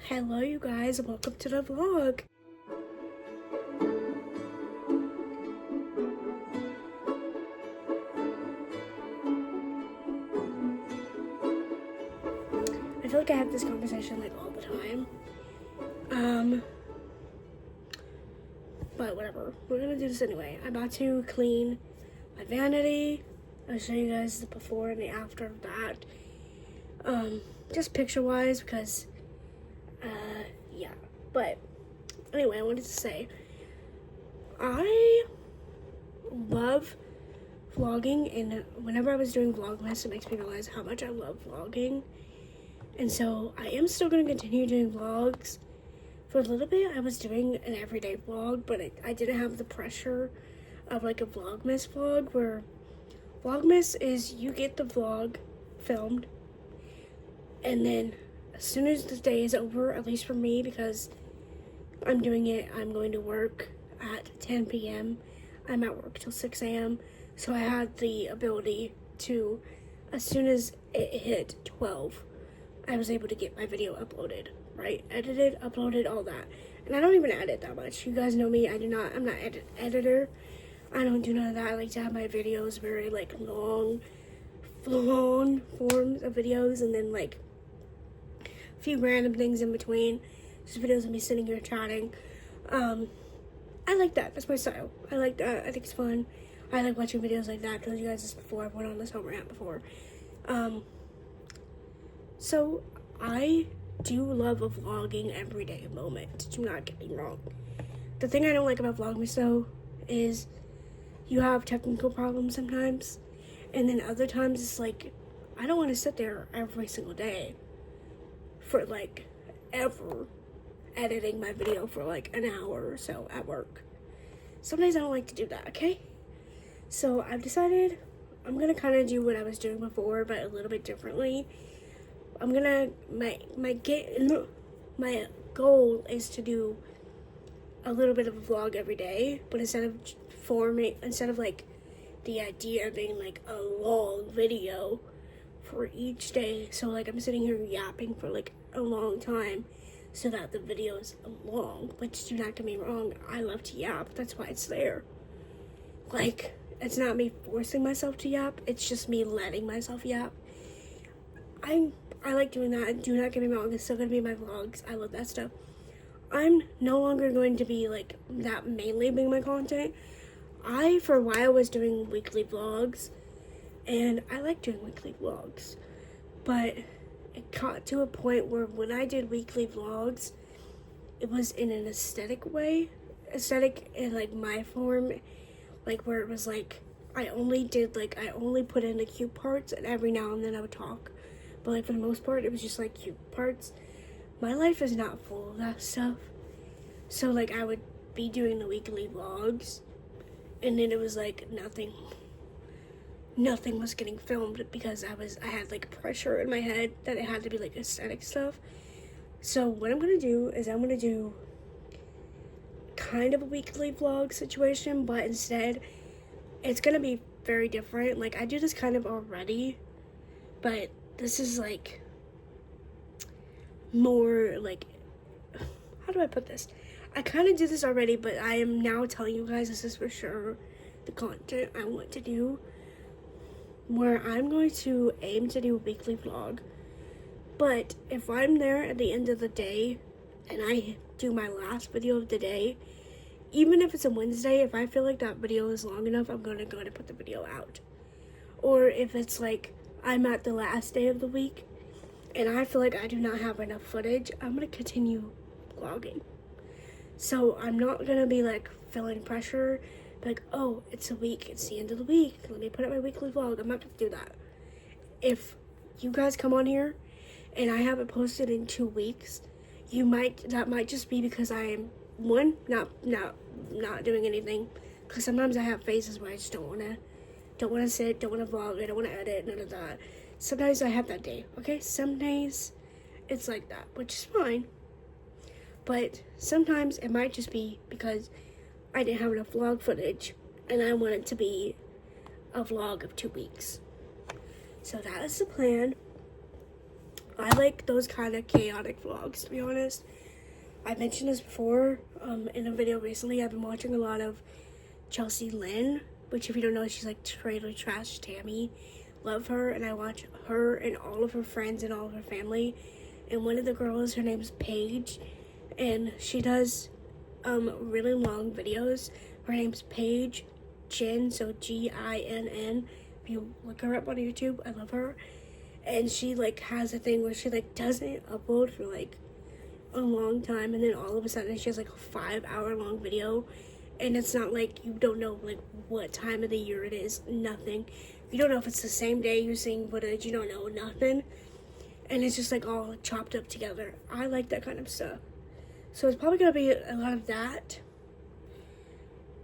Hello you guys, welcome to the vlog. I feel like I have this conversation like all the time. But whatever, we're gonna do this anyway. I'm about to clean my vanity. I'll show you guys the before and the after of that. Just picture wise because yeah. But anyway, I wanted to say I love vlogging, and whenever I was doing Vlogmas, it makes me realize how much I love vlogging. And so I am still going to continue doing vlogs. For a little bit, I was doing an everyday vlog, but I didn't have the pressure of like a Vlogmas vlog, where Vlogmas is you get the vlog filmed, and then as soon as the day is over, at least for me, because I'm doing it, I'm going to work at 10 p.m. I'm at work till 6 a.m. So I had the ability to, as soon as it hit 12, I was able to get my video uploaded, right? Edited, uploaded, all that. And I don't even edit that much. You guys know me, I'm not editor. I don't do none of that. I like to have my videos very like long forms of videos, and then like a few random things in between. Just videos of me sitting here chatting. I like that. That's my style. I like that. I think it's fun. I like watching videos like that. I told you guys this before. I've went on this whole rant before. So I do love a vlogging everyday moment. Do not get me wrong. The thing I don't like about Vlogmas though is you have technical problems sometimes, and then other times it's like I don't want to sit there every single day for like ever editing my video for like an hour or so at work. Some days I don't like to do that, okay? So I've decided I'm gonna kind of do what I was doing before, but a little bit differently. I'm gonna my goal is to do a little bit of a vlog every day, but instead of like the idea of being like a long video for each day, so like I'm sitting here yapping for like a long time so that the video is long. Which, do not get me wrong, I love to yap, that's why it's there. Like, it's not me forcing myself to yap, it's just me letting myself yap. I like doing that. Do not get me wrong, it's still gonna be my vlogs. I love that stuff. I'm no longer going to be like that mainly being my content. For a while was doing weekly vlogs, and I like doing weekly vlogs, but it got to a point where when I did weekly vlogs, it was in an aesthetic in like my form, like where it was like I only put in the cute parts, and every now and then I would talk. But like for the most part, it was just like cute parts. My life is not full of that stuff. So like I would be doing the weekly vlogs, and then it was like nothing was getting filmed because I had like pressure in my head that it had to be like aesthetic stuff. So what I'm gonna do is I'm gonna do kind of a weekly vlog situation, but instead it's gonna be very different. Like I do this kind of already, but this is like more like, how do I put this? I kind of do this already, but I am now telling you guys this is for sure the content I want to do, where I'm going to aim to do a weekly vlog. But if I'm there at the end of the day and I do my last video of the day, even if it's a Wednesday, if I feel like that video is long enough, I'm going to go to put the video out. Or if it's like I'm at the last day of the week and I feel like I do not have enough footage, I'm going to continue vlogging. So I'm not going to be like feeling pressure, like, oh, it's a week, it's the end of the week, let me put up my weekly vlog. I'm not going to do that. If you guys come on here and I have it posted in 2 weeks, that might just be because I am, one, not doing anything, because sometimes I have phases where I just don't want to sit, don't want to vlog, I don't want to edit, none of that. Sometimes I have that day, okay? Some days it's like that, which is fine. But sometimes it might just be because I didn't have enough vlog footage and I want it to be a vlog of 2 weeks. So that is the plan. I like those kind of chaotic vlogs, to be honest. I mentioned this before in a video recently. I've been watching a lot of Chelsea Lynn, which if you don't know, she's like Trailer Trash Tammy. Love her, and I watch her and all of her friends and all of her family. And one of the girls, her name's Paige, and she does really long videos. Her name's Paige Ginn, so Ginn. If you look her up on YouTube, I love her. And she like has a thing where she like doesn't upload for like a long time, and then all of a sudden she has like a 5-hour long video, and it's not like you don't know like what time of the year it is, nothing. You don't know if it's the same day you're seeing footage, you don't know nothing, and it's just like all chopped up together. I like that kind of stuff. So it's probably gonna be a lot of that,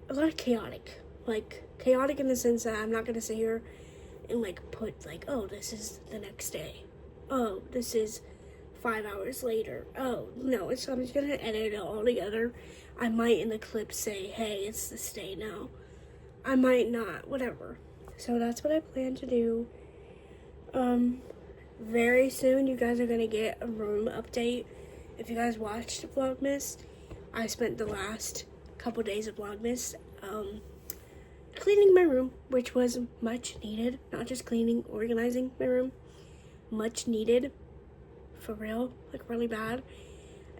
a lot of chaotic, like chaotic in the sense that I'm not gonna sit here and like put like, oh, this is the next day, oh, this is 5 hours later. Oh no, I'm just gonna edit it all together. I might in the clip say, hey, it's this day now. I might not, whatever. So that's what I plan to do. Very soon you guys are gonna get a room update. If you guys watched Vlogmas, I spent the last couple days of Vlogmas cleaning my room, which was much needed. Not just cleaning, organizing my room. Much needed. For real, like really bad.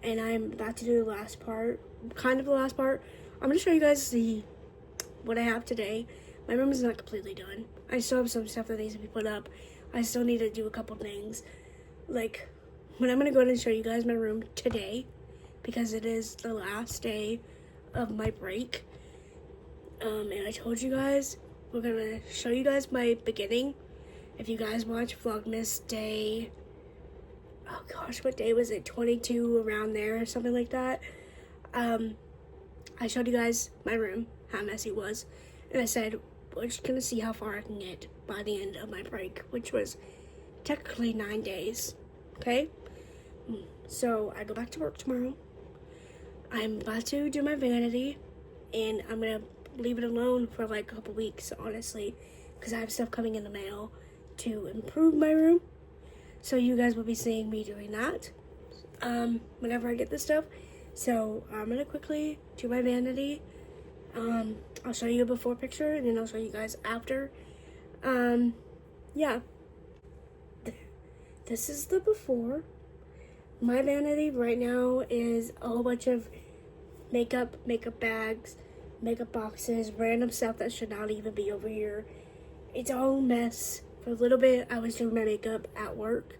And I'm about to do the last part, kind of the last part. I'm gonna show you guys what I have today. My room is not completely done. I still have some stuff that needs to be put up. I still need to do a couple things. Like, when I'm gonna go ahead and show you guys my room today, because it is the last day of my break. And I told you guys, we're gonna show you guys my beginning. If you guys watch Vlogmas day, oh gosh, what day was it? 22, around there, or something like that. I showed you guys my room, how messy it was, and I said, we're just gonna see how far I can get by the end of my break, which was technically 9 days, okay? So I go back to work tomorrow. I'm about to do my vanity, and I'm gonna leave it alone for like a couple weeks, honestly, because I have stuff coming in the mail to improve my room. So you guys will be seeing me doing that whenever I get this stuff. So I'm gonna quickly do my vanity. I'll show you a before picture, and then I'll show you guys after. Yeah. This is the before. My vanity right now is a whole bunch of makeup bags, makeup boxes, random stuff that should not even be over here. It's all a mess. For a little bit, I was doing my makeup at work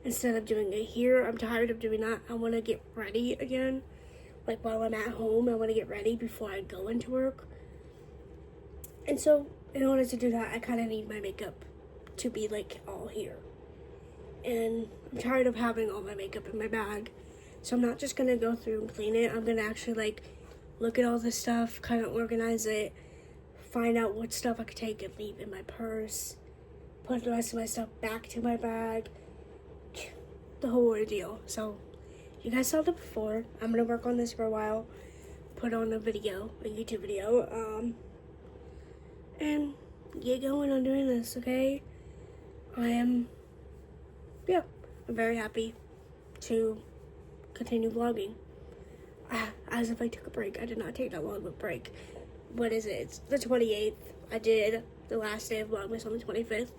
instead of doing it here. I'm tired of doing that. I want to get ready again. Like while I'm at home, I want to get ready before I go into work. And so in order to do that, I kind of need my makeup to be like all here. And I'm tired of having all my makeup in my bag. So I'm not just going to go through and clean it. I'm going to actually like look at all this stuff, kind of organize it, find out what stuff I could take and leave in my purse, put the rest of my stuff back to my bag, the whole ordeal. So you guys saw the before. I'm gonna work on this for a while, put on a video, a YouTube video, and get going on doing this, okay? I'm very happy to continue vlogging. As if I took a break. I did not take that long of a break. What is it? It's the 28th. I did the last day of Vlogmas on the 25th.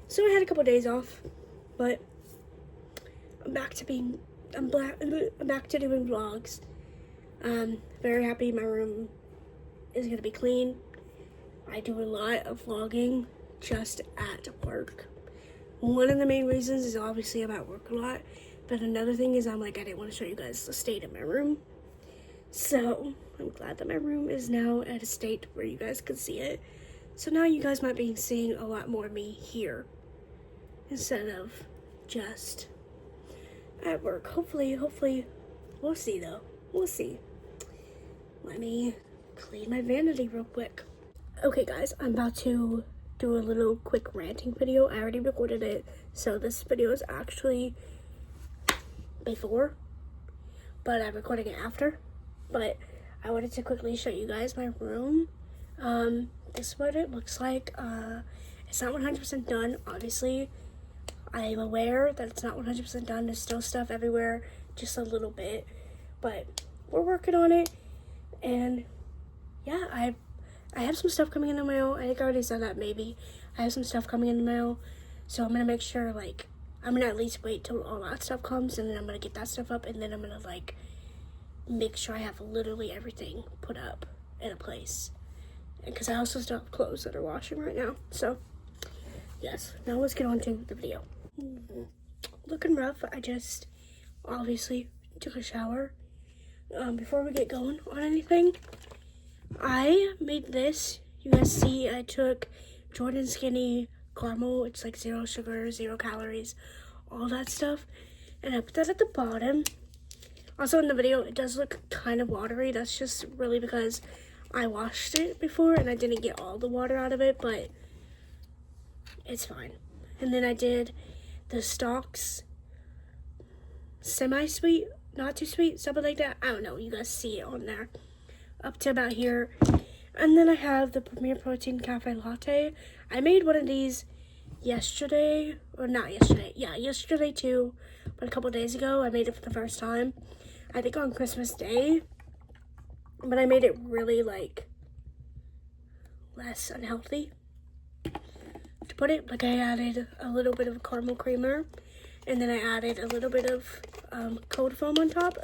So I had a couple days off, but I'm back to doing vlogs. Very happy my room is gonna be clean. I do a lot of vlogging just at work. One of the main reasons is obviously I'm at work a lot, but another thing is I didn't want to show you guys the state of my room. So I'm glad that my room is now at a state where you guys can see it. So now you guys might be seeing a lot more of me here instead of just at work. Hopefully, we'll see though. We'll see. Let me clean my vanity real quick. Okay guys, I'm about to do a little quick ranting video. I already recorded it, so this video is actually before, but I'm recording it after. But I wanted to quickly show you guys my room. This is what it looks like. It's not 100% done, obviously. I am aware that it's not 100% done. There's still stuff everywhere, just a little bit. But we're working on it. And yeah, I have some stuff coming in the mail. I think I already said that maybe. I have some stuff coming in the mail. So I'm going to make sure, like, I'm going to at least wait till all that stuff comes. And then I'm going to get that stuff up. And then I'm going to, like, make sure I have literally everything put up in a place. Because I also still have clothes that are washing right now. So, yes. Now let's get on to the video. Looking rough. I just obviously took a shower. Before we get going on anything, I made this. You guys see I took Jordan Skinny caramel. It's like 0 sugar, 0 calories, all that stuff. And I put that at the bottom. Also in the video, it does look kind of watery. That's just really because I washed it before and I didn't get all the water out of it, but it's fine. And then I did the stalks, semi-sweet, not too sweet, something like that. I don't know. You guys see it on there. Up to about here. And then I have the Premier Protein Cafe Latte. I made one of these yesterday, or not yesterday. Yeah, yesterday too, but a couple days ago. I made it for the first time. I think on Christmas Day. But I made it really, like, less unhealthy. To put it, like, I added a little bit of caramel creamer. And then I added a little bit of cold foam on top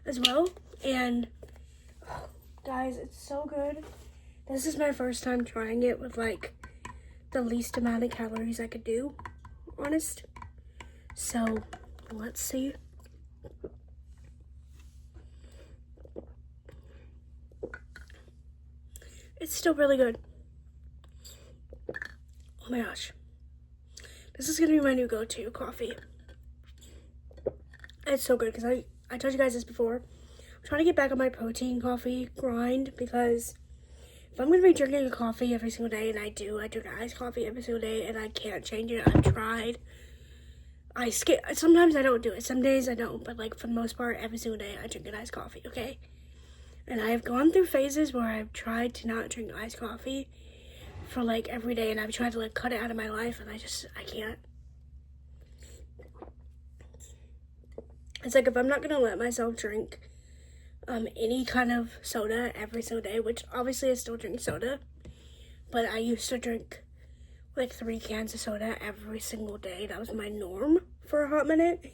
as well. And, oh, guys, it's so good. This is my first time trying it with, like, the least amount of calories I could do, honest. So, let's see. It's still really good. Oh my gosh. This is going to be my new go-to coffee. It's so good because I told you guys this before. I'm trying to get back on my protein coffee grind because if I'm going to be drinking a coffee every single day, and I drink iced coffee every single day, and I can't change it. I've tried. I skip. Sometimes I don't do it. Some days I don't, but like for the most part, every single day I drink an iced coffee, okay? And I have gone through phases where I've tried to not drink iced coffee for like every day, and I've tried to like cut it out of my life, and I can't. It's like if I'm not gonna let myself drink any kind of soda every single day, which obviously I still drink soda, but I used to drink like 3 cans of soda every single day. That was my norm for a hot minute.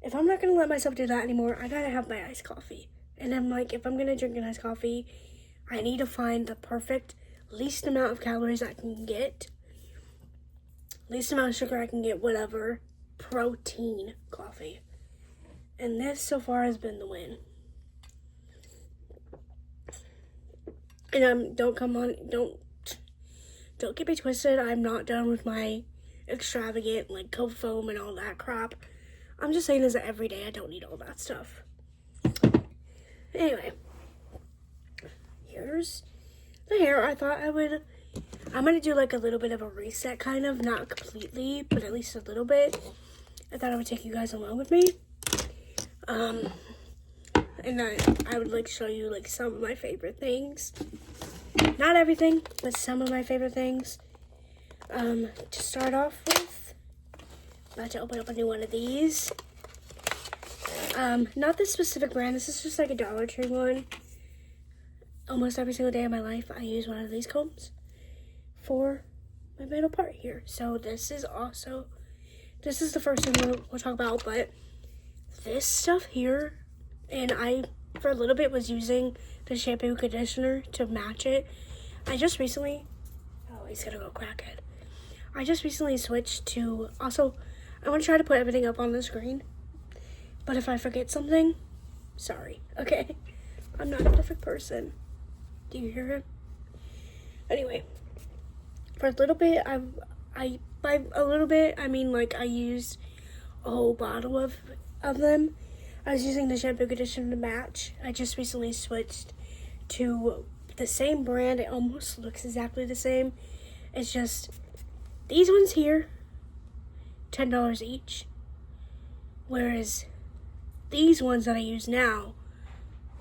If I'm not gonna let myself do that anymore, I gotta have my iced coffee. And I'm like, if I'm gonna drink an iced coffee, I need to find the perfect least amount of calories I can get, least amount of sugar I can get, whatever, protein coffee. And this so far has been the win. And don't get me twisted. I'm not done with my extravagant like cold foam and all that crap. I'm just saying as every day I don't need all that stuff. Anyway, here's the hair. I thought I'm gonna do like a little bit of a reset, kind of, not completely, but at least a little bit. I thought I would take you guys along with me. And I would like show you like some of my favorite things. Not everything, but some of my favorite things. To start off with, I'm about to open up a new one of these. Not this specific brand. This is just like a Dollar Tree one. Almost every single day of my life, I use one of these combs for my middle part here. So this is the first thing we'll talk about, but this stuff here, and I, for a little bit, was using the shampoo conditioner to match it. I just recently, oh, he's gonna go crackhead. I just recently switched to, also, I want to try to put everything up on the screen, but if I forget something, sorry, okay? I'm not a perfect person. Do you hear him? Anyway, for a little bit, by a little bit, I mean like I used a whole bottle of them. I was using the shampoo conditioner to match. I just recently switched to the same brand. It almost looks exactly the same. It's just these ones here, $10 each. Whereas these ones that I use now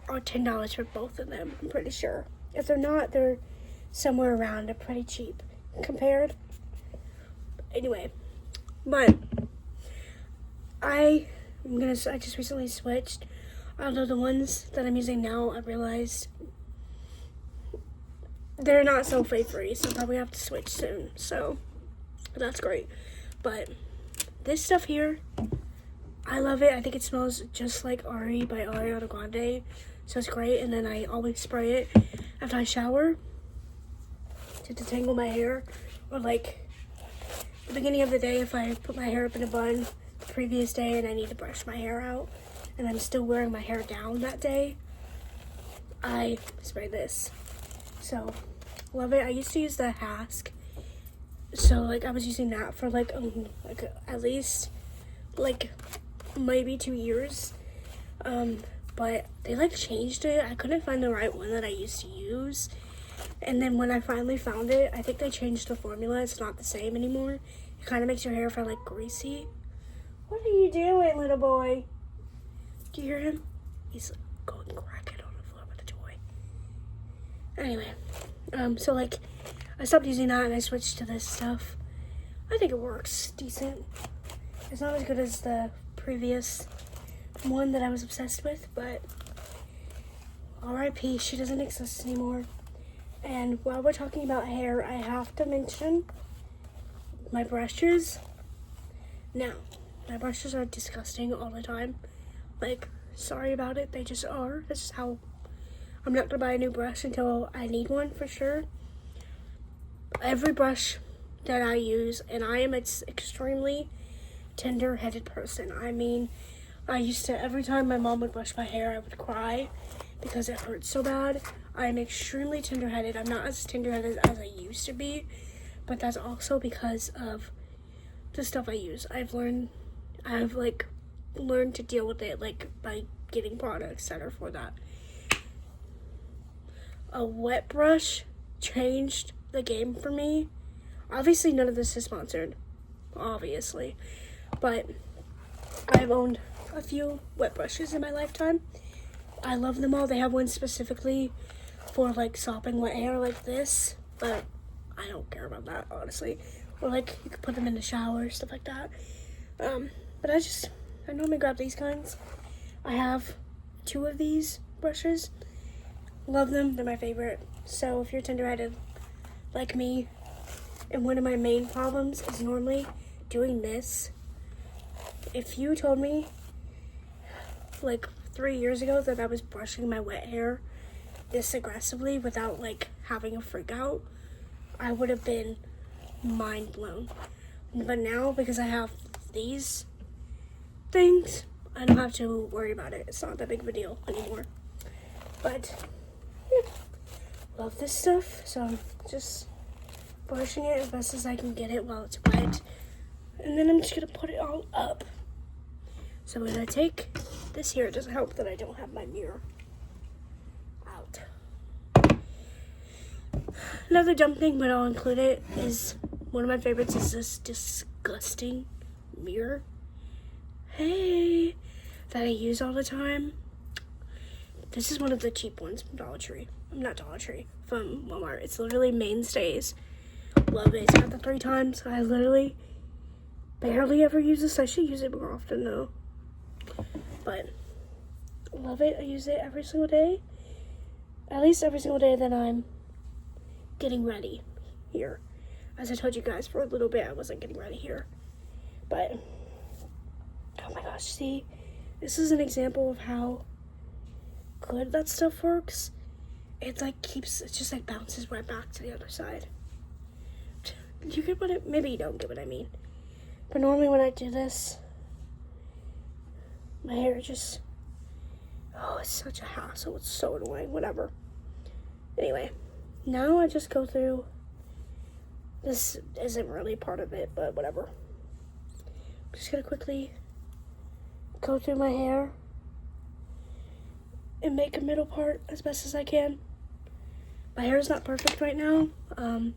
are $10 for both of them, I'm pretty sure. If they're not, they're somewhere around. They're pretty cheap compared. Anyway, But I just recently switched. Although the ones that I'm using now, I realized they're not sulfate free, so I'll probably have to switch soon. So that's great. But this stuff here, I love it. I think it smells just like Ari by Ariana Grande. So it's great. And then I always spray it after I shower to detangle my hair. Or like the beginning of the day, if I put my hair up in a bun the previous day and I need to brush my hair out and I'm still wearing my hair down that day, I spray this. So love it. I used to use the Hask. So like I was using that for like at least like maybe 2 years. But they like changed it. I couldn't find the right one that I used to use. And then when I finally found it, I think they changed the formula. It's not the same anymore. It kind of makes your hair feel like greasy. What are you doing, little boy? Do you hear him? He's going crackhead on the floor with a toy. Anyway, so like I stopped using that and I switched to this stuff. I think it works decent. It's not as good as the previous one that I was obsessed with, but RIP, she doesn't exist anymore. And while we're talking about hair, I have to mention my brushes. Now, my brushes are disgusting all the time. Like, sorry about it, they just are. This is how, I'm not gonna buy a new brush until I need one for sure. Every brush that I use, and I am an extremely tender-headed person. I mean, I used to, every time my mom would brush my hair, I would cry because it hurts so bad. I am extremely tender-headed. I'm not as tender-headed as I used to be, but that's also because of the stuff I use. I've learned to deal with it, like, by getting products that are for that. A wet brush changed the game for me. Obviously, none of this is sponsored, obviously, but I've owned a few wet brushes in my lifetime. I love them all. They have one specifically for like sopping wet hair like this, but I don't care about that, honestly. Or like you could put them in the shower, stuff like that. But I normally grab these kinds. I have 2 of these brushes. Love them. They're my favorite. So if you're tender-headed like me, and one of my main problems is normally doing this. If you told me like 3 years ago that I was brushing my wet hair this aggressively without like having a freak out, I would have been mind blown. But now, because I have these things, I don't have to worry about it. It's not that big of a deal anymore. But yeah, love this stuff. So I'm just brushing it as best as I can get it while it's wet. And then I'm just gonna put it all up. So I'm gonna take this here. It doesn't help that I don't have my mirror out. Another dumb thing, but I'll include it, is one of my favorites is this disgusting mirror. Hey, that I use all the time. This is one of the cheap ones from Dollar Tree. Not Dollar Tree, from Walmart. It's literally Mainstays. Love it. It's got the 3 times. I literally barely ever use this. I should use it more often though. But love it. I use it every single day. At least every single day that I'm getting ready here. As I told you guys, for a little bit I wasn't getting ready here. But oh my gosh, see? This is an example of how good that stuff works. It like it just like bounces right back to the other side. You get what it, maybe you don't get what I mean. But normally when I do this, my hair just, oh, it's such a hassle. It's so annoying, whatever. Anyway, now I just go through, this isn't really part of it, but whatever. I'm just gonna quickly go through my hair and make a middle part as best as I can. My hair is not perfect right now. I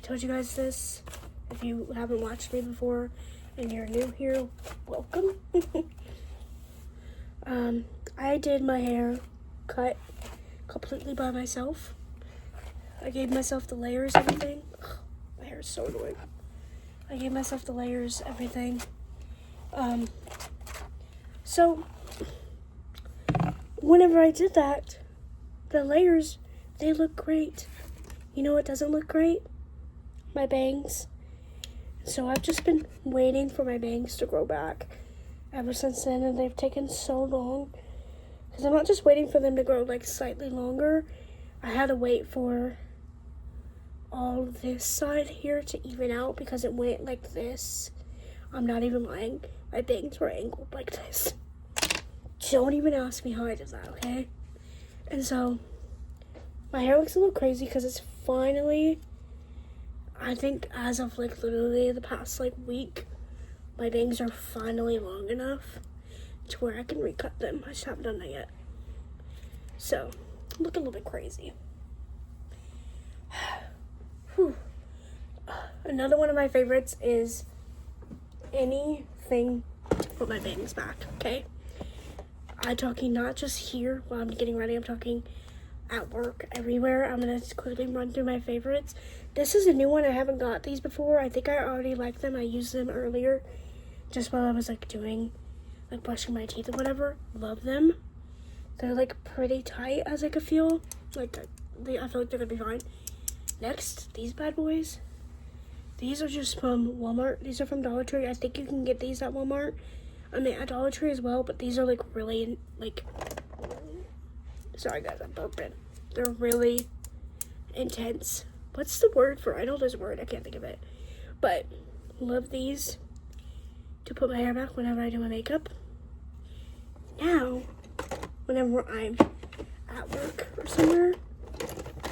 told you guys this. If you haven't watched me before and you're new here, welcome. I did my hair cut completely by myself. I gave myself the layers and everything. My hair is so annoying. I gave myself the layers, everything. So whenever I did that, the layers, they look great. You know what doesn't look great? My bangs. So I've just been waiting for my bangs to grow back ever since then, and they've taken so long. Because I'm not just waiting for them to grow like slightly longer. I had to wait for all this side here to even out because it went like this. I'm not even lying. My bangs were angled like this. Don't even ask me how I did that, okay? And so my hair looks a little crazy because it's finally, I think as of like literally the past like week, my bangs are finally long enough to where I can recut them. I just haven't done that yet. So, look a little bit crazy. Whew. Another one of my favorites is anything to put my bangs back, okay? I'm talking not just here while I'm getting ready, I'm talking at work, everywhere. I'm gonna quickly run through my favorites. This is a new one. I haven't got these before. I think I already like them. I used them earlier just while I was like doing, like brushing my teeth or whatever. Love them. They're like pretty tight as I could feel. Like, I feel like they're gonna be fine. Next, these bad boys. These are just from Walmart. These are from Dollar Tree. I think you can get these at Walmart. I mean, at Dollar Tree as well, but these are like really, like, sorry guys, I'm burping. They're really intense. What's the word for it? I know there's a word, I can't think of it. But, love these to put my hair back whenever I do my makeup. Now, whenever I'm at work or somewhere,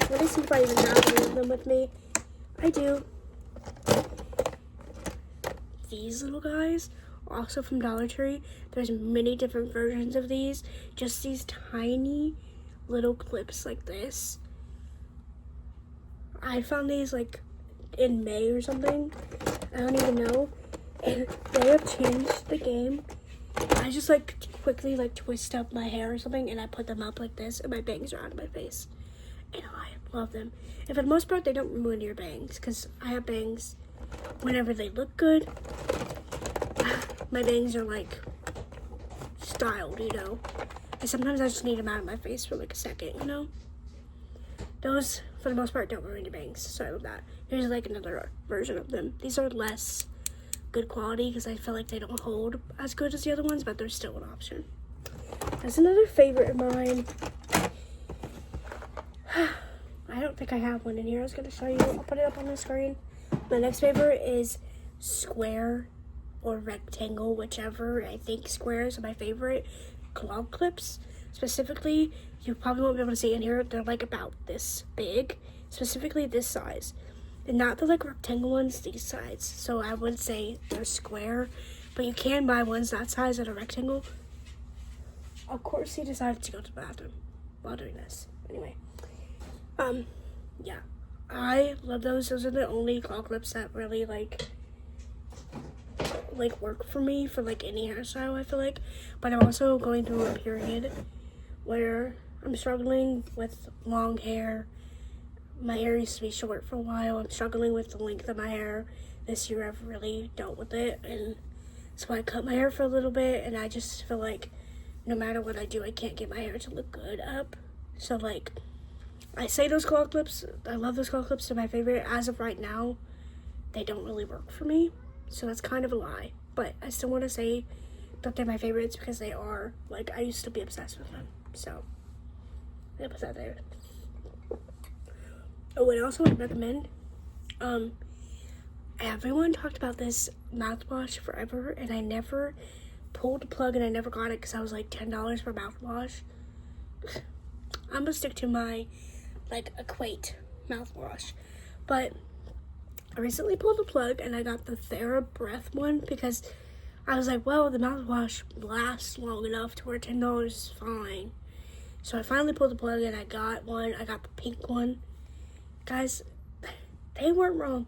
let me see if I even have any of them with me. I do. These little guys, also from Dollar Tree. There's many different versions of these. Just these tiny little clips like this. I found these like in May or something. I don't even know. And they have changed the game. I just like quickly like twist up my hair or something and I put them up like this and my bangs are out of my face. And I love them. And for the most part, they don't ruin your bangs because I have bangs whenever they look good. My bangs are like styled, you know. And sometimes I just need them out of my face for like a second, you know. Those, for the most part, don't ruin your bangs. So I love that. Here's like another version of them. These are less good quality because I feel like they don't hold as good as the other ones, but they're still an option. That's another favorite of mine. I don't think I have one in here. I was going to show you. I'll put it up on the screen. My next favorite is square or rectangle, whichever. I think squares are my favorite. Claw clips, specifically, you probably won't be able to see in here. They're like about this big, specifically this size. And not the like rectangle ones, these size. So I would say they're square, but you can buy ones that size that are rectangle. Of course, he decided to go to the bathroom while doing this. Anyway, yeah, I love those. Those are the only claw clips that really like work for me for like any hairstyle, I feel like. But I'm also going through a period where I'm struggling with long hair. My hair used to be short for a while. I'm struggling with the length of my hair. This year I've really dealt with it, and so I cut my hair for a little bit, and I just feel like no matter what I do, I can't get my hair to look good up. So like, I say those claw clips, I love those claw clips, they're my favorite. As of right now, they don't really work for me. So that's kind of a lie, but I still want to say that they're my favorites because they are. Like, I used to be obsessed with them. So, I put that there. Oh, and I also want to recommend, everyone talked about this mouthwash forever, and I never pulled the plug and I never got it because I was like $10 for mouthwash. I'm going to stick to my, like, Equate mouthwash. But I recently pulled the plug and I got the TheraBreath one because I was like, well, the mouthwash lasts long enough to where $10 is fine. So I finally pulled the plug and I got one. I got the pink one. Guys, they weren't wrong.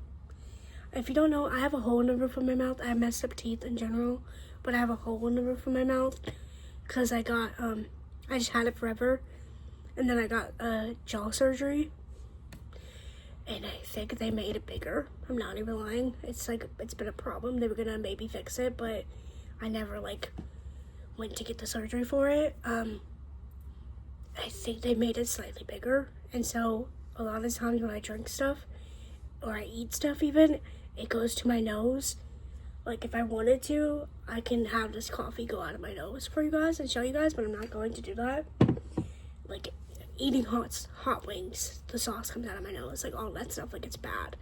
If you don't know, I have a hole in the roof of my mouth. I have messed up teeth in general, but I have a hole in the roof of my mouth because I got, I just had it forever. And then I got jaw surgery. and I think they made it bigger. I'm not even lying. It's been a problem. They were gonna maybe fix it, but I never went to get the surgery for it. I think they made it slightly bigger, and so a lot of times when I drink stuff or I eat stuff even, it goes to my nose. Like, if I wanted to, I can have this coffee go out of my nose for you guys and show you guys, but I'm not going to do that. Like, eating hot wings, the sauce comes out of my nose, like, all that stuff, like, it's bad.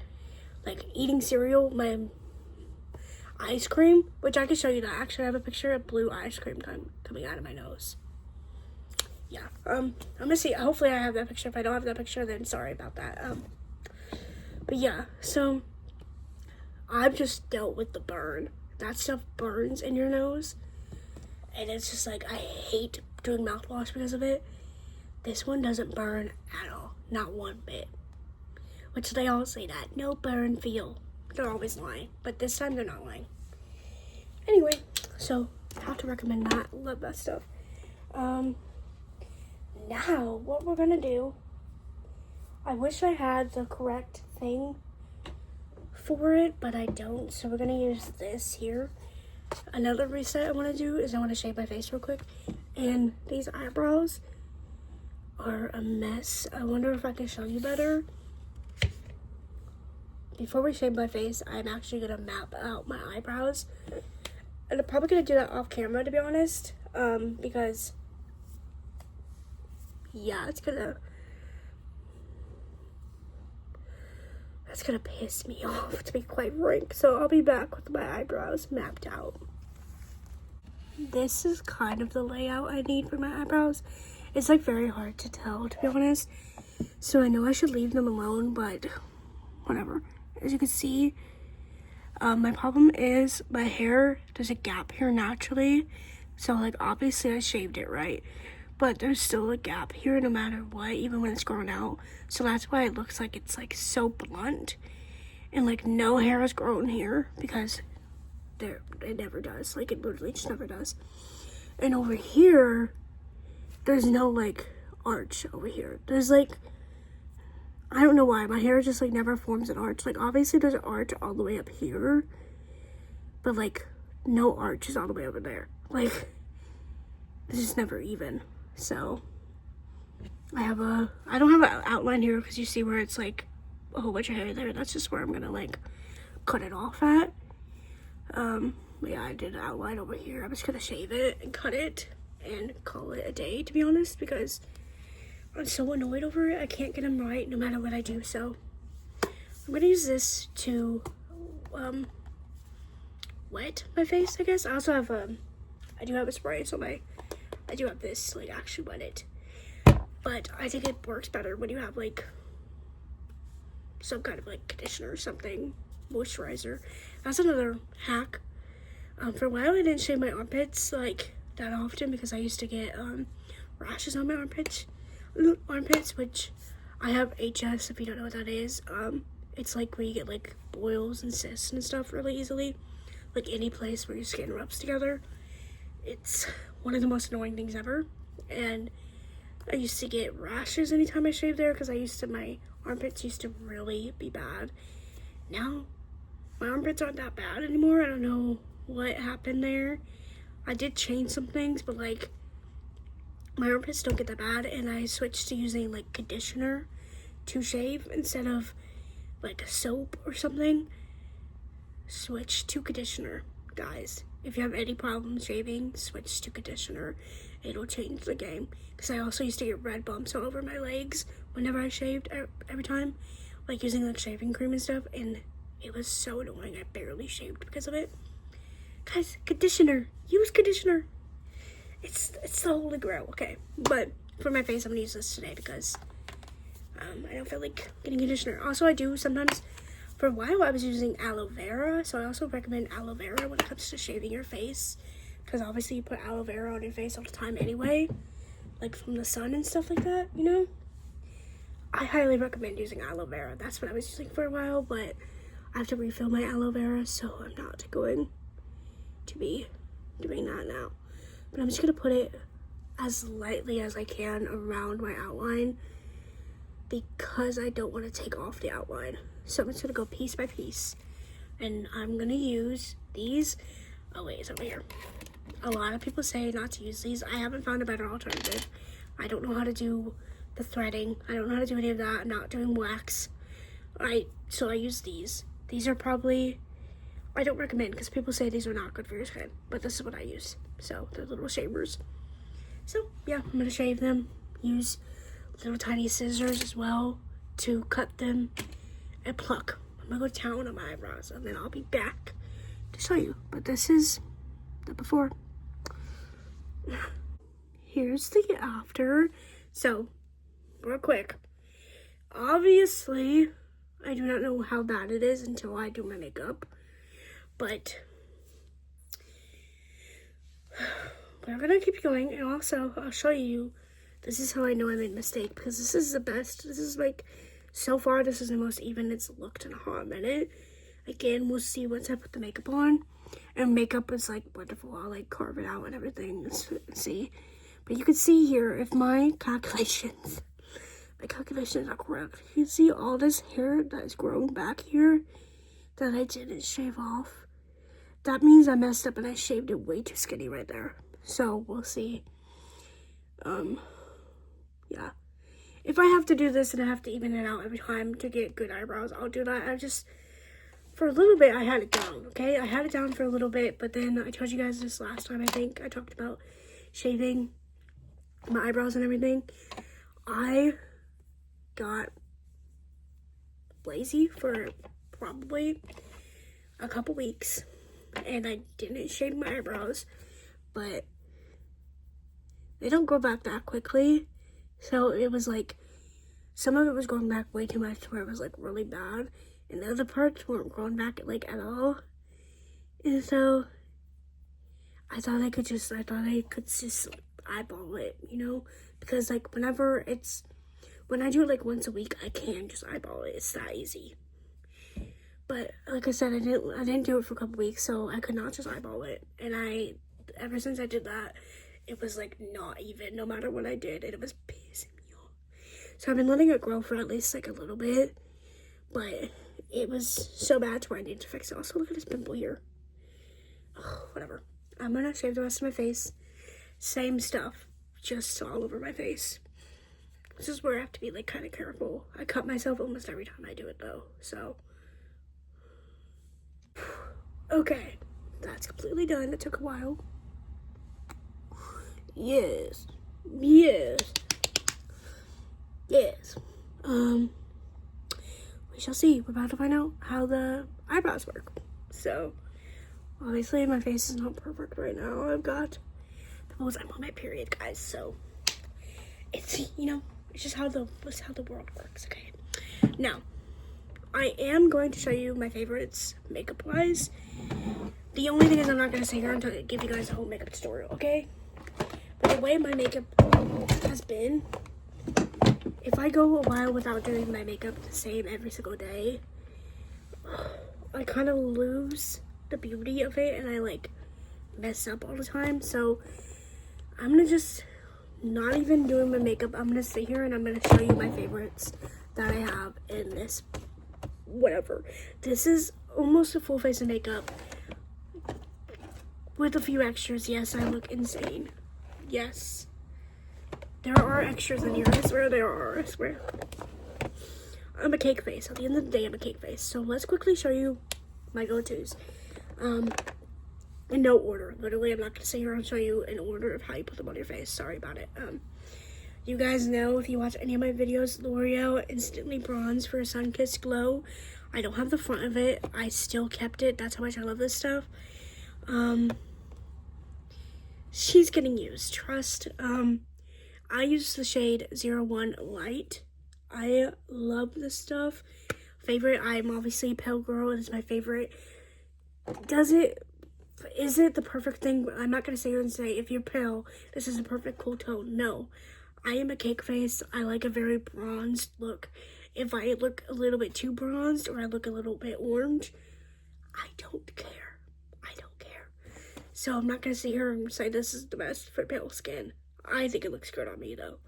Like, eating cereal, my ice cream, which I can show you that. Actually, I have a picture of blue ice cream coming out of my nose. Yeah, I'm gonna see. Hopefully I have that picture. If I don't have that picture, then sorry about that. But yeah, so I've just dealt with the burn. That stuff burns in your nose, and it's just like, I hate doing mouthwash because of it. This one doesn't burn at all, not one bit. Which they all say that, no burn feel. They're always lying, but this time they're not lying. Anyway, so I have to recommend that. Love that stuff. Now, what we're gonna do, I wish I had the correct thing for it, but I don't, so we're gonna use this here. Another reset I want to do is I want to shave my face real quick, and these eyebrows are a mess. I wonder if I can show you better. Before we shave my face, I'm actually gonna map out my eyebrows, and I'm probably gonna do that off camera, to be honest, because yeah, that's gonna piss me off, to be quite frank. So I'll be back with my eyebrows mapped out. This is kind of the layout I need for my eyebrows. It's very hard to tell, to be honest. So I know I should leave them alone, but whatever. As you can see, my problem is my hair, there's a gap here naturally. So obviously I shaved it, right? But there's still a gap here no matter what, even when it's grown out. So that's why it looks like it's so blunt. And no hair has grown here, because it never does. It literally just never does. And over here, there's no arch over here. There's I don't know why, my hair just never forms an arch. Obviously there's an arch all the way up here, but no arch is all the way over there. It's just never even. So I don't have an outline here, because you see where it's a whole bunch of hair there. That's just where I'm gonna cut it off at. But yeah, I did an outline over here. I'm just gonna shave it and cut it and call it a day, to be honest, because I'm so annoyed over it. I can't get them right no matter what I do. So I'm gonna use this to wet my face, I guess. I also have I do have a spray, so I do have this actually wet it. But I think it works better when you have some kind of conditioner or something, moisturizer. That's another hack. For a while I didn't shave my armpits that often, because I used to get rashes on my armpits, which I have HS, if you don't know what that is. It's where you get boils and cysts and stuff really easily, any place where your skin rubs together. It's one of the most annoying things ever, and I used to get rashes anytime I shaved there, because my armpits used to really be bad. Now my armpits aren't that bad anymore. I don't know what happened there. I did change some things, but my armpits don't get that bad, and I switched to using conditioner to shave instead of soap or something. Switch to conditioner, guys. If you have any problems shaving, switch to conditioner. It'll change the game. Because I also used to get red bumps all over my legs whenever I shaved every time, using shaving cream and stuff, and it was so annoying. I barely shaved because of it. Guys, conditioner. Use conditioner. It's the holy grail. Okay, but for my face, I'm gonna use this today because I don't feel like getting conditioner. Also, I do sometimes. For a while, I was using aloe vera, so I also recommend aloe vera when it comes to shaving your face, because obviously you put aloe vera on your face all the time anyway, from the sun and stuff like that, you know? I highly recommend using aloe vera. That's what I was using for a while, but I have to refill my aloe vera, so I'm not going to be doing that now. But I'm just going to put it as lightly as I can around my outline, because I don't want to take off the outline. So I'm just going to go piece by piece. And I'm going to use these. Oh, wait, it's over here. A lot of people say not to use these. I haven't found a better alternative. I don't know how to do the threading. I don't know how to do any of that. I'm not doing wax. So I use these. These are probably, I don't recommend because people say these are not good for your skin. But this is what I use. So they're little shavers. So yeah, I'm going to shave them. Use little tiny scissors as well to cut them and pluck. I'm going to go to town on my eyebrows and then I'll be back to show you. But this is the before. Here's the after. So, real quick. Obviously, I do not know how bad it is until I do my makeup. But we're going to keep going. And also, I'll show you. This is how I know I made a mistake. Because this is the best. This is like, so far, this is the most even it's looked in a hot minute. Again, we'll see once I put the makeup on. And makeup is like wonderful. I'll like carve it out and everything. Let's see. But you can see here if my calculations are correct. You can see all this hair that is growing back here that I didn't shave off. That means I messed up and I shaved it way too skinny right there. So we'll see. Yeah. If I have to do this and I have to even it out every time to get good eyebrows, I'll do that. For a little bit, I had it down, okay? I had it down for a little bit, but then I told you guys this last time, I think. I talked about shaving my eyebrows and everything. I got lazy for probably a couple weeks, and I didn't shave my eyebrows, but they don't grow back that quickly, so it was like, some of it was growing back way too much to where it was like really bad. And the other parts weren't growing back like at all. And so I thought I could just eyeball it, you know? Because like when I do it like once a week, I can just eyeball it. It's that easy. But like I said, I didn't do it for a couple weeks, so I could not just eyeball it. And ever since I did that, it was like not even, no matter what I did, and it was pissing me off. So I've been letting it grow for at least like a little bit, but it was so bad to where I need to fix it. Also, look at this pimple here. Oh, whatever. I'm gonna shave the rest of my face. Same stuff, just all over my face. This is where I have to be like kind of careful. I cut myself almost every time I do it though, so. Okay, that's completely done. It took a while. Yes. We shall see. We're about to find out how the eyebrows work. So, obviously my face is not perfect right now. I've got pimples. I'm on my period, guys. So, it's, it's just how the world works, okay? Now, I am going to show you my favorites makeup-wise. The only thing is I'm not going to sit here until I give you guys a whole makeup tutorial, okay? But the way my makeup has been, if I go a while without doing my makeup the same every single day, I kind of lose the beauty of it and I like mess up all the time. So I'm gonna just not even doing my makeup. I'm gonna sit here and I'm gonna show you my favorites that I have in this whatever. This is almost a full face of makeup with a few extras. Yes, I look insane. Yes. There are extras in here. I swear there are. I swear. I'm a cake face. At the end of the day, I'm a cake face. So let's quickly show you my go-tos. In no order. Literally, I'm not going to sit here and show you in order of how you put them on your face. Sorry about it. You guys know, if you watch any of my videos, L'Oreal Instantly Bronze for a Sun-Kissed Glow. I don't have the front of it. I still kept it. That's how much I love this stuff. She's getting used. Trust. I use the shade 01 Light. I love this stuff. Favorite, I'm obviously a pale girl. It is my favorite. Is it the perfect thing? I'm not going to sit here and say, if you're pale, this is a perfect cool tone. No. I am a cake face. I like a very bronzed look. If I look a little bit too bronzed or I look a little bit orange, I don't care. So I'm not going to sit here and say this is the best for pale skin. I think it looks good on me though,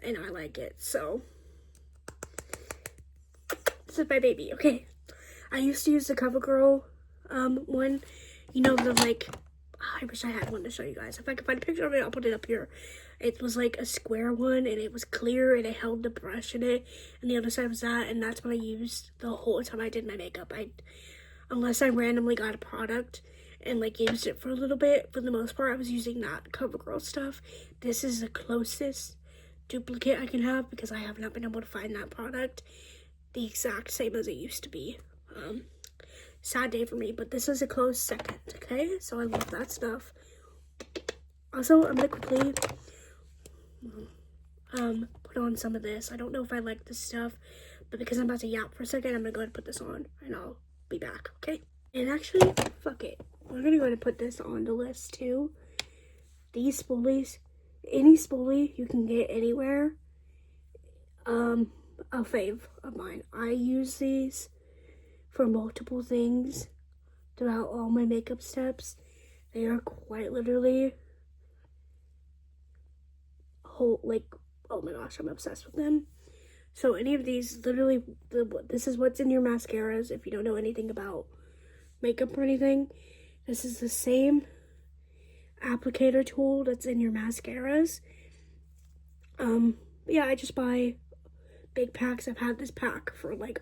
and I like it. So This is my baby, okay? I used to use the CoverGirl one. You know, the like, I wish I had one to show you guys. If I could find a picture of it, I'll put it up here. It was like a square one, and it was clear, and it held the brush in it, and the other side was that, and that's what I used the whole time I did my makeup. Unless I randomly got a product and like used it for a little bit, for the most part, I was using that CoverGirl stuff. This is the closest duplicate I can have because I have not been able to find that product the exact same as it used to be. Sad day for me, but this is a close second, okay? So I love that stuff. Also, I'm gonna quickly put on some of this. I don't know if I like this stuff, but because I'm about to yap for a second, I'm gonna go ahead and put this on, and I'll be back, okay? And actually, fuck it. We're gonna go ahead and put this on the list too. These spoolies, any spoolie you can get anywhere, a fave of mine. I use these for multiple things throughout all my makeup steps. They are quite literally like, oh my gosh, I'm obsessed with them. So any of these, literally, this is what's in your mascaras. If you don't know anything about makeup or anything, this is the same applicator tool that's in your mascaras. Yeah, I just buy big packs. I've had this pack for like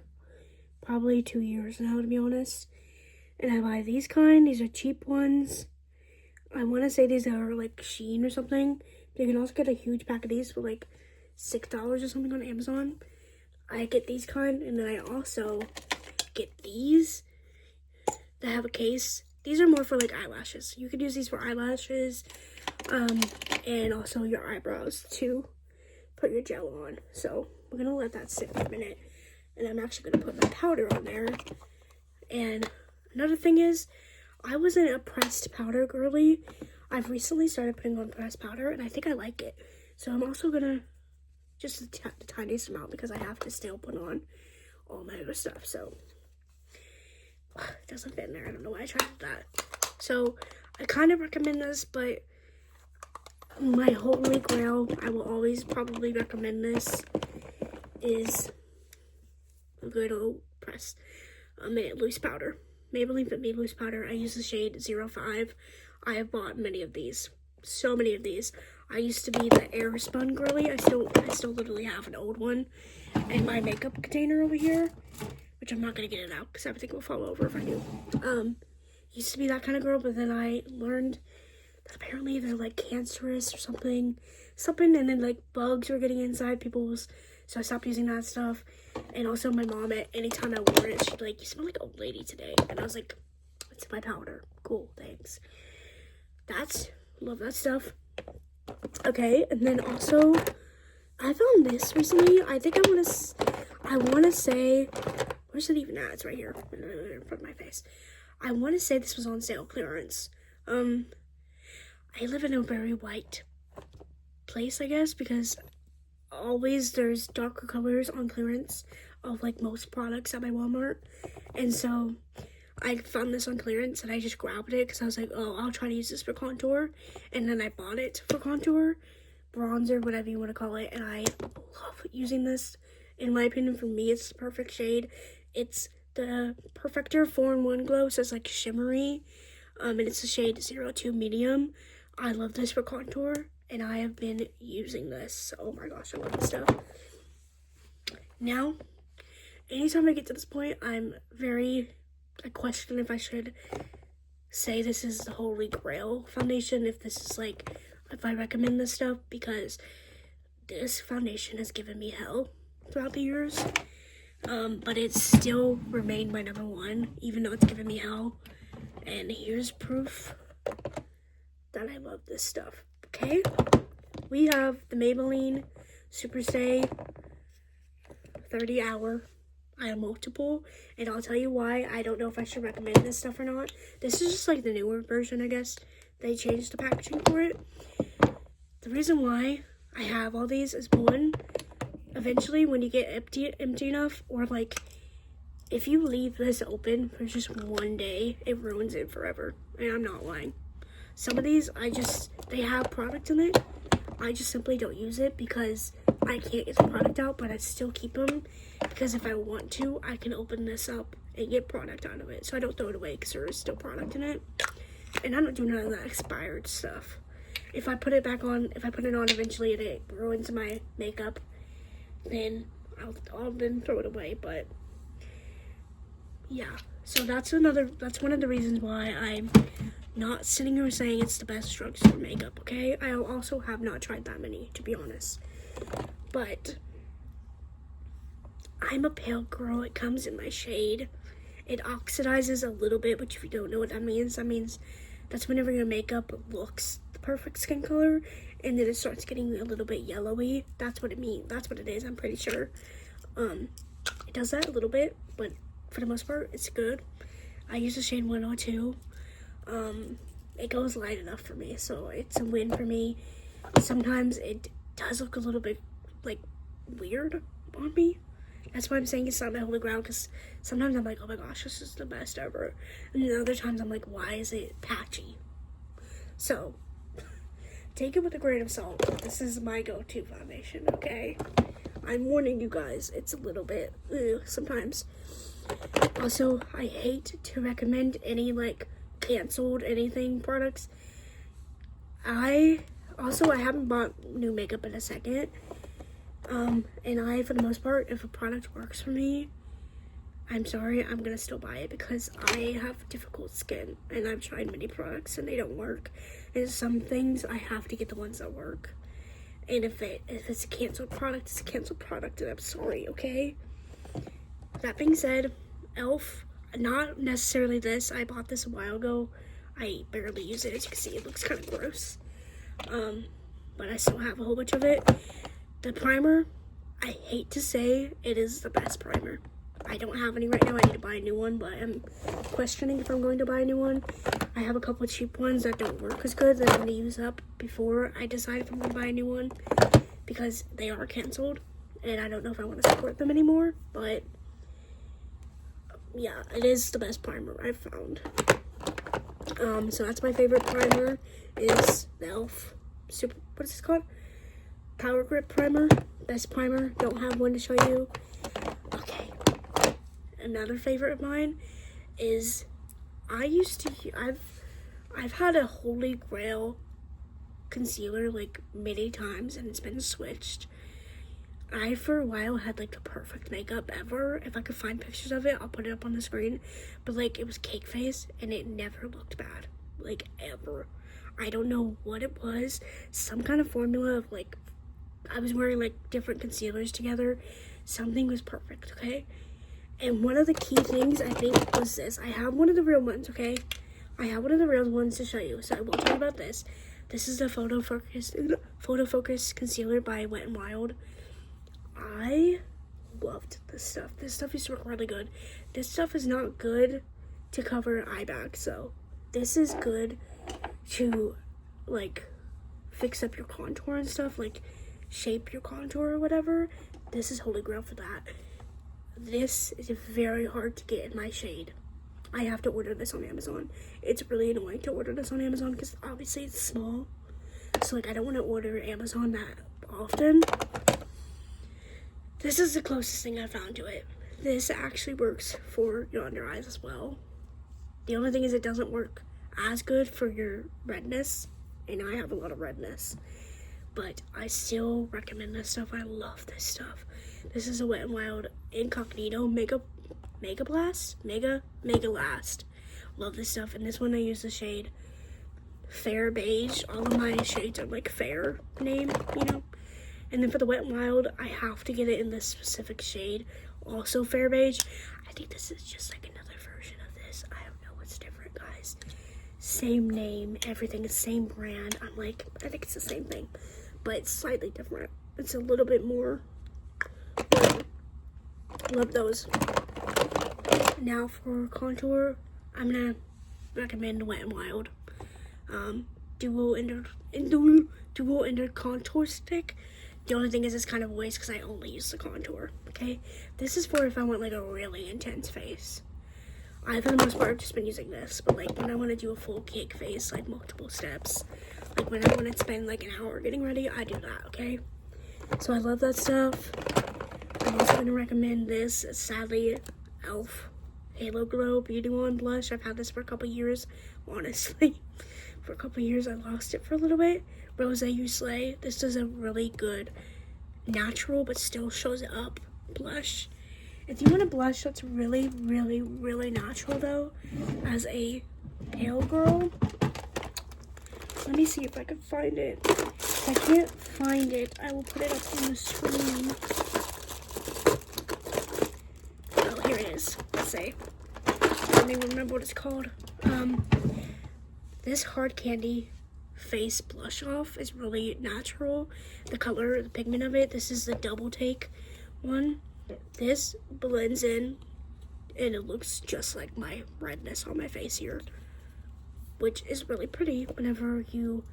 probably 2 years now, to be honest. And I buy these kind. These are cheap ones. I want to say these are like Shein or something. You can also get a huge pack of these for like $6 or something on Amazon. I get these kind, and then I also get these that have a case. These are more for like eyelashes. You could use these for eyelashes, and also your eyebrows to put your gel on. So we're gonna let that sit for a minute, and I'm actually gonna put my powder on there. And another thing is, I wasn't a pressed powder girly. I've recently started putting on pressed powder, and I think I like it. So I'm also gonna just the tiniest amount because I have to still put on all my other stuff. So it doesn't fit in there. I don't know why I tried that. So I kind of recommend this, but my holy grail, I will always probably recommend this, is a good old pressed loose powder. Maybelline Fit Me loose powder. I use the shade 05. I have bought many of these. So many of these. I used to be the air spun girly. I still literally have an old one in my makeup container over here, which I'm not gonna get it out because everything will fall over if I do. Used to be that kind of girl, but then I learned that apparently they're like cancerous or something, and then like bugs were getting inside people's. So I stopped using that stuff. And also my mom, at any time I wore it, she'd be like, "You smell like an old lady today." And I was like, "It's my powder. Cool, thanks." Love that stuff. Okay, and then also, I found this recently. I think I want to say, where's it even at? It's right here in front of my face. I want to say this was on sale clearance. I live in a very white place, I guess, because always there's darker colors on clearance of like most products at my Walmart. And so I found this on clearance and I just grabbed it because I was like, oh, I'll try to use this for contour. And then I bought it for contour, bronzer, whatever you want to call it. And I love using this. In my opinion, for me, it's the perfect shade. It's the Perfector 4-in-1 Glow, so it's like shimmery. And it's the shade 02 Medium. I love this for contour, and I have been using this. Oh my gosh, I love this stuff. Now, anytime I get to this point, I question if I should say this is the Holy Grail foundation, if I recommend this stuff, because this foundation has given me hell throughout the years. But it's still remained my number one, even though it's given me hell. And here's proof that I love this stuff. Okay, we have the Maybelline Super Stay 30 Hour. I have multiple, and I'll tell you why. I don't know if I should recommend this stuff or not. This is just like the newer version, I guess. They changed the packaging for it. The reason why I have all these is, one, eventually when you get empty enough, or like if you leave this open for just one day, it ruins it forever. And I'm not lying. Some of these, they have product in it. I just simply don't use it because I can't get the product out, but I still keep them because if I want to, I can open this up and get product out of it. So I don't throw it away because there is still product in it. And I don't do none of that expired stuff. If I put it back on, if I put it on eventually and it ruins my makeup, then I'll then throw it away. But yeah, so that's one of the reasons why I'm not sitting here saying it's the best drugstore makeup, okay? I also have not tried that many, to be honest. But I'm a pale girl. It comes in my shade. It oxidizes a little bit, which if you don't know what that means that's whenever your makeup looks the perfect skin color, and then it starts getting a little bit yellowy. That's what it means. That's what it is, I'm pretty sure. It does that a little bit, but for the most part, it's good. I use the shade 102. It goes light enough for me, so it's a win for me. Sometimes it does look a little bit, like, weird on me. That's why I'm saying it's not my holy ground, because sometimes I'm like, oh my gosh, this is the best ever. And then other times I'm like, why is it patchy? So, take it with a grain of salt. This is my go-to foundation, okay? I'm warning you guys, it's a little bit, sometimes. Also, I hate to recommend any, like, canceled anything products. I haven't bought new makeup in a second. And for the most part, if a product works for me, I'm sorry, I'm gonna still buy it because I have difficult skin and I've tried many products and they don't work. And some things I have to get the ones that work. And if it's a canceled product, it's a canceled product, and I'm sorry, okay? That being said, e.l.f., not necessarily this. I bought this a while ago. I barely use it. As you can see, it looks kind of gross. But I still have a whole bunch of it. The primer, I hate to say it is the best primer. I don't have any right now. I need to buy a new one, but I'm questioning if I'm going to buy a new one. I have a couple of cheap ones that don't work as good that I'm going to use up before I decide if I'm going to buy a new one, because they are canceled, and I don't know if I want to support them anymore, but yeah, it is the best primer I've found. So that's my favorite primer, is the e.l.f. what is this called? Power Grip Primer. Best primer. Don't have one to show you. Okay. Another favorite of mine is, I've had a Holy Grail concealer like many times and it's been switched. I for a while had like the perfect makeup ever. If I could find pictures of it, I'll put it up on the screen. But like, it was cake face and it never looked bad. Like, ever. I don't know what it was. Some kind of formula of like, I was wearing like different concealers together. Something was perfect, okay? And one of the key things I think was this. I have one of the real ones, okay? I have one of the real ones to show you. So I will tell you about this. This is the Photo Focus Concealer by Wet n Wild. I loved this stuff. This stuff used to work really good. This stuff is not good to cover eye bags, so this is good to like fix up your contour and stuff, like shape your contour or whatever. This is holy grail for that. This is very hard to get in my shade. I have to order this on Amazon. It's really annoying to order this on Amazon because obviously it's small. So like, I don't want to order Amazon that often. This is the closest thing I found to it. This actually works for your under eyes as well. The only thing is it doesn't work as good for your redness, and I have a lot of redness. But I still recommend this stuff. I love this stuff. This is a Wet n Wild Incognito Mega Last. Love this stuff. And this one I use the shade Fair Beige. All of my shades are like fair name, you know. And then for the Wet n Wild, I have to get it in this specific shade, also Fair Beige. I think this is just like another version of this. I don't know what's different, guys. Same name, everything is same brand. I think it's the same thing, but it's slightly different. It's a little bit more. Love those. Now for contour, I'm gonna recommend Wet n Wild Dual Ender Contour Stick. The only thing is it's kind of a waste because I only use the contour, okay? This is for if I want like a really intense face. I, for the most part, have just been using this, but like when I want to do a full cake face, like multiple steps, like when I want to spend like an hour getting ready, I do that, okay? So I love that stuff. I'm also going to recommend this, sadly, e.l.f. Halo Glow Beauty Wand Blush. I've had this for a couple years, honestly. For a couple years, I lost it for a little bit. Rose You Slay. This does a really good natural, but still shows up blush. If you want a blush that's really, really, really natural, though, as a pale girl, let me see if I can find it. If I can't find it, I will put it up on the screen. Oh, here it is. Let's see. I don't even remember what it's called. This Hard Candy Face Blush Off is really natural. The color, the pigment of it, this is the Double Take one. This blends in, and it looks just like my redness on my face here, which is really pretty whenever you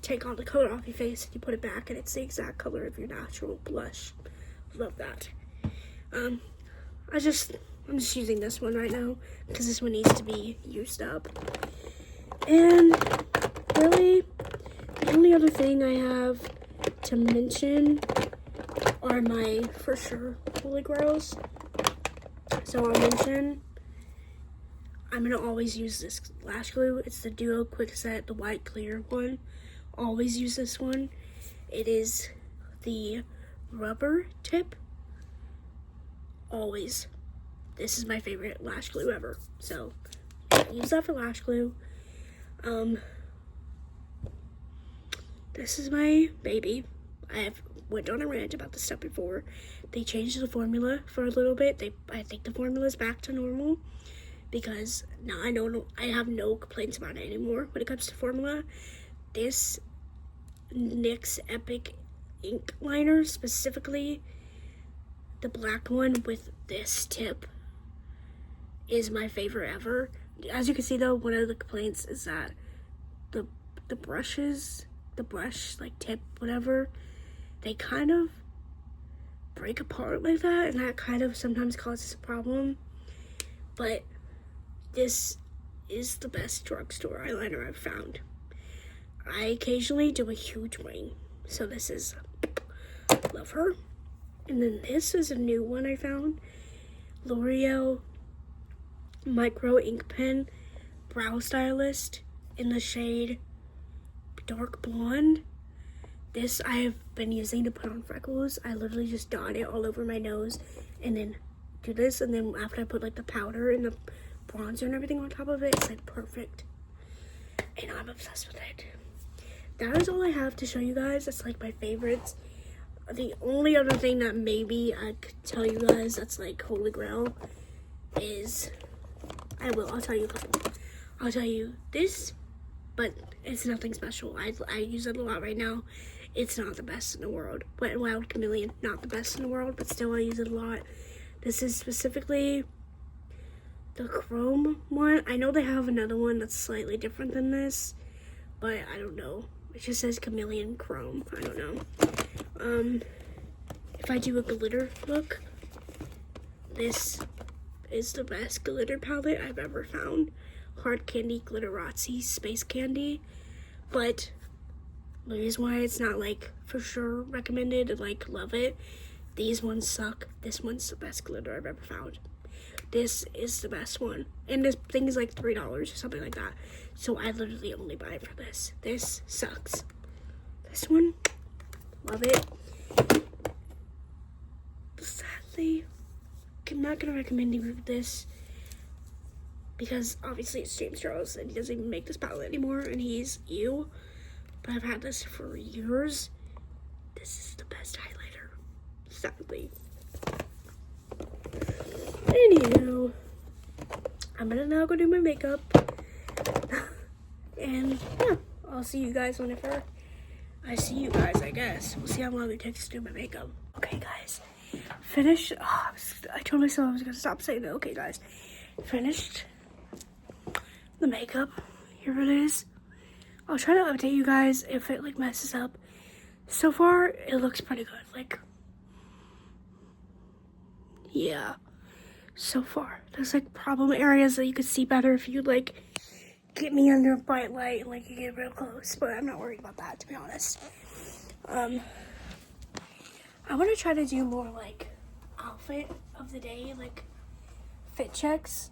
take all the color off your face and you put it back, and it's the exact color of your natural blush. Love that. I'm just using this one right now because this one needs to be used up. And really, the only other thing I have to mention are my, for sure, holy grails. So I'll mention, I'm going to always use this lash glue. It's the Duo Quick Set, the white clear one. Always use this one. It is the rubber tip. Always. This is my favorite lash glue ever. So I use that for lash glue. This is my baby. I've went on a rant about this stuff before. They changed the formula for a little bit. I think the formula's back to normal because now I have no complaints about it anymore when it comes to formula. This NYX Epic ink liner, specifically the black one with this tip, is my favorite ever. As you can see though, one of the complaints is that the brush like tip, whatever, they kind of break apart like that, and that kind of sometimes causes a problem. But this is the best drugstore eyeliner I've found. I occasionally do a huge wing, so this is, love her. And then this is a new one I found, L'Oreal Micro Ink Pen Brow Stylist in the shade Dark Blonde. This I have been using to put on freckles. I literally just dot it all over my nose and then do this, and then after I put like the powder and the bronzer and everything on top of it, it's like perfect. And I'm obsessed with it. That is all I have to show you guys. That's like my favorites. The only other thing that maybe I could tell you guys that's like holy grail is, I'll tell you a couple. I'll tell you this, but it's nothing special. I use it a lot right now. It's not the best in the world. Wet n Wild Chameleon, not the best in the world, but still I use it a lot. This is specifically the chrome one. I know they have another one that's slightly different than this, but I don't know. It just says Chameleon Chrome. I don't know. If I do a glitter look, this is the best glitter palette I've ever found. Hard Candy Glitterazzi Space Candy. But the reason why it's not like for sure recommended and like love it, these ones suck. This one's the best glitter I've ever found. This is the best one. And this thing is like $3 or something like that. So I literally only buy it for this. This sucks. This one, love it. Sadly, I'm not going to recommend you this because obviously it's James Charles and he doesn't even make this palette anymore and he's ew. But I've had this for years. This is the best highlighter, sadly. Anywho, I'm gonna now go do my makeup. And yeah, I'll see you guys whenever I see you guys, I guess. We'll see how long it takes to do my makeup. Okay, guys. Finished. Oh, I told myself I was gonna stop saying that. Okay, guys. Finished the makeup. Here it is. I'll try to update you guys if it like messes up. So far, it looks pretty good. Like, yeah. So far, there's like problem areas that you could see better if you like get me under a bright light and like you get real close. But I'm not worried about that, to be honest. I want to try to do more like outfit of the day, like fit checks,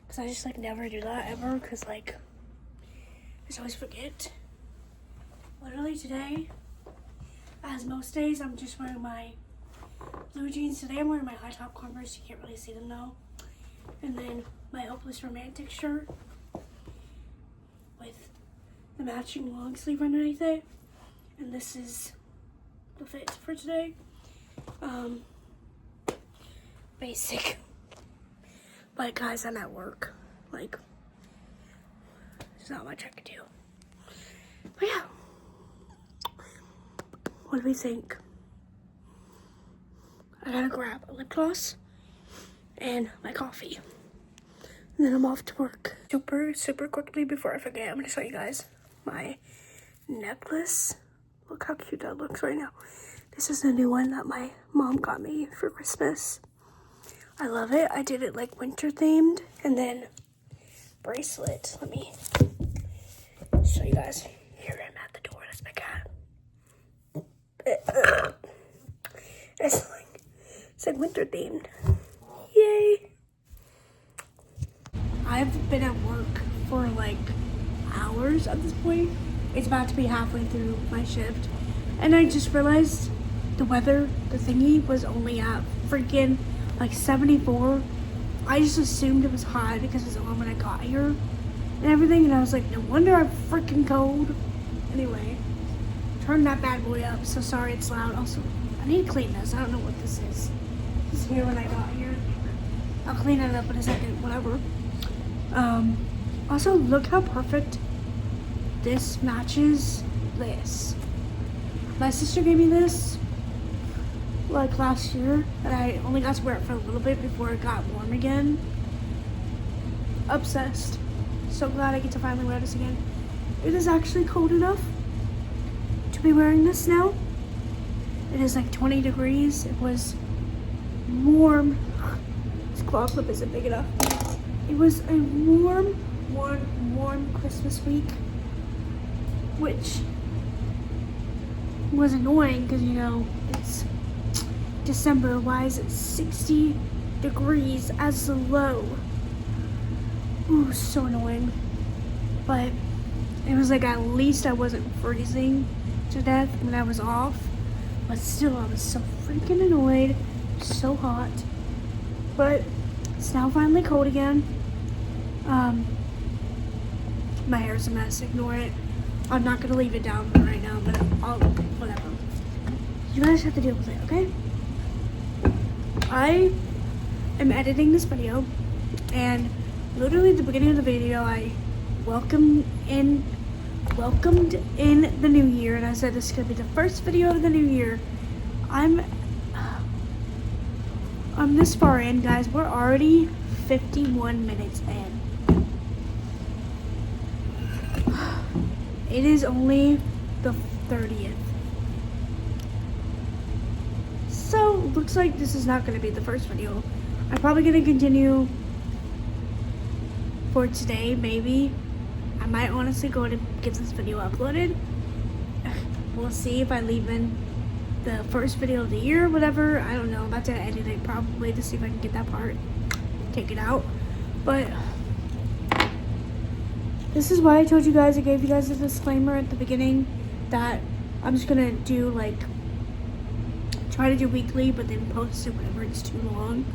because I just like never do that ever, because like I just always forget. Literally today, as most days, I'm just wearing my blue jeans. Today I'm wearing my high top Converse, you can't really see them though, and then my Hopeless Romantic shirt with the matching long sleeve underneath it, and this is the fit for today. Basic, but guys, I'm at work, like there's not much I can do. But yeah, what do we think? I gotta grab a lip gloss and my coffee, and then I'm off to work. Super quickly before I forget, I'm gonna show you guys my necklace. Look how cute that looks right now. This is the new one that my mom got me for Christmas. I love it. I did it like winter themed, and then bracelet. Let me show you guys. Here I'm at the door. That's my cat. It's like winter themed. Yay! I've been at work for like hours at this point. It's about to be halfway through my shift, and I just realized the weather, the thingy, was only at freaking like 74. I just assumed it was hot because it was on when I got here and everything, and I was like, no wonder I'm freaking cold. Anyway, turn that bad boy up. So sorry it's loud. Also, I need to clean this. I don't know what this is. This is here when I got here. I'll clean it up in a second, whatever. Also, look how perfect this matches this. My sister gave me this like last year, and I only got to wear it for a little bit before it got warm again. Obsessed. So glad I get to finally wear this again. It is actually cold enough to be wearing this now. It is like 20 degrees. It was warm. This claw clip isn't big enough. It was a warm Christmas week, which was annoying because, you know, it's December. Why is it 60 degrees as the low? Ooh, so annoying. But it was like at least I wasn't freezing to death when I was off. But still, I was so freaking annoyed. So hot. But it's now finally cold again. My hair's a mess. Ignore it. I'm not gonna leave it down right now, but I'll whatever. You guys have to deal with it, okay? I am editing this video, and literally at the beginning of the video, I welcomed in the new year, and I said this is gonna be the first video of the new year. I'm this far in, guys. We're already 51 minutes in. It is only the 30th. So, looks like this is not going to be the first video. I'm probably going to continue for today, maybe. I might honestly go to get this video uploaded. We'll see if I leave in the first video of the year or whatever. I don't know. I'm about to edit it probably to see if I can get that part, take it out. But this is why I told you guys, I gave you guys a disclaimer at the beginning that I'm just gonna do like, try to do weekly, but then post it whenever it's too long.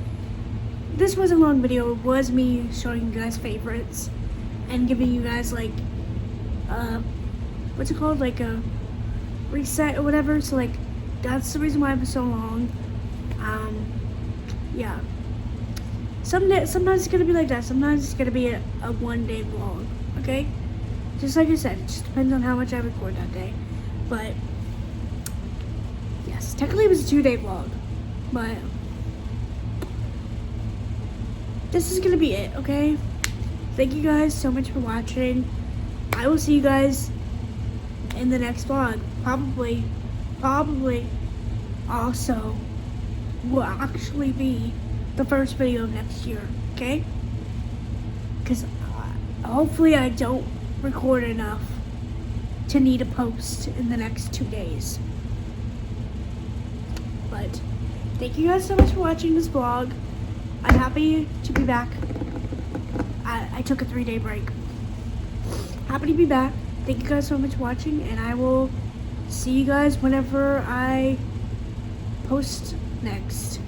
This was a long video. It was me showing you guys favorites and giving you guys like, what's it called? Like a reset or whatever. So like, that's the reason why it was so long. Yeah. Sometimes it's gonna be like that. Sometimes it's gonna be a one-day vlog. Okay? Just like I said, it just depends on how much I record that day. But yes, technically it was a 2-day vlog. But this is gonna be it, okay? Thank you guys so much for watching. I will see you guys in the next vlog. Probably also will actually be the first video of next year, okay? Because hopefully I don't record enough to need a post in the next 2 days. But But thank you guys so much for watching this vlog. I'm happy to be back. I took a 3-day break. Happy to be back. Thank you guys so much for watching, and I will see you guys whenever I post next.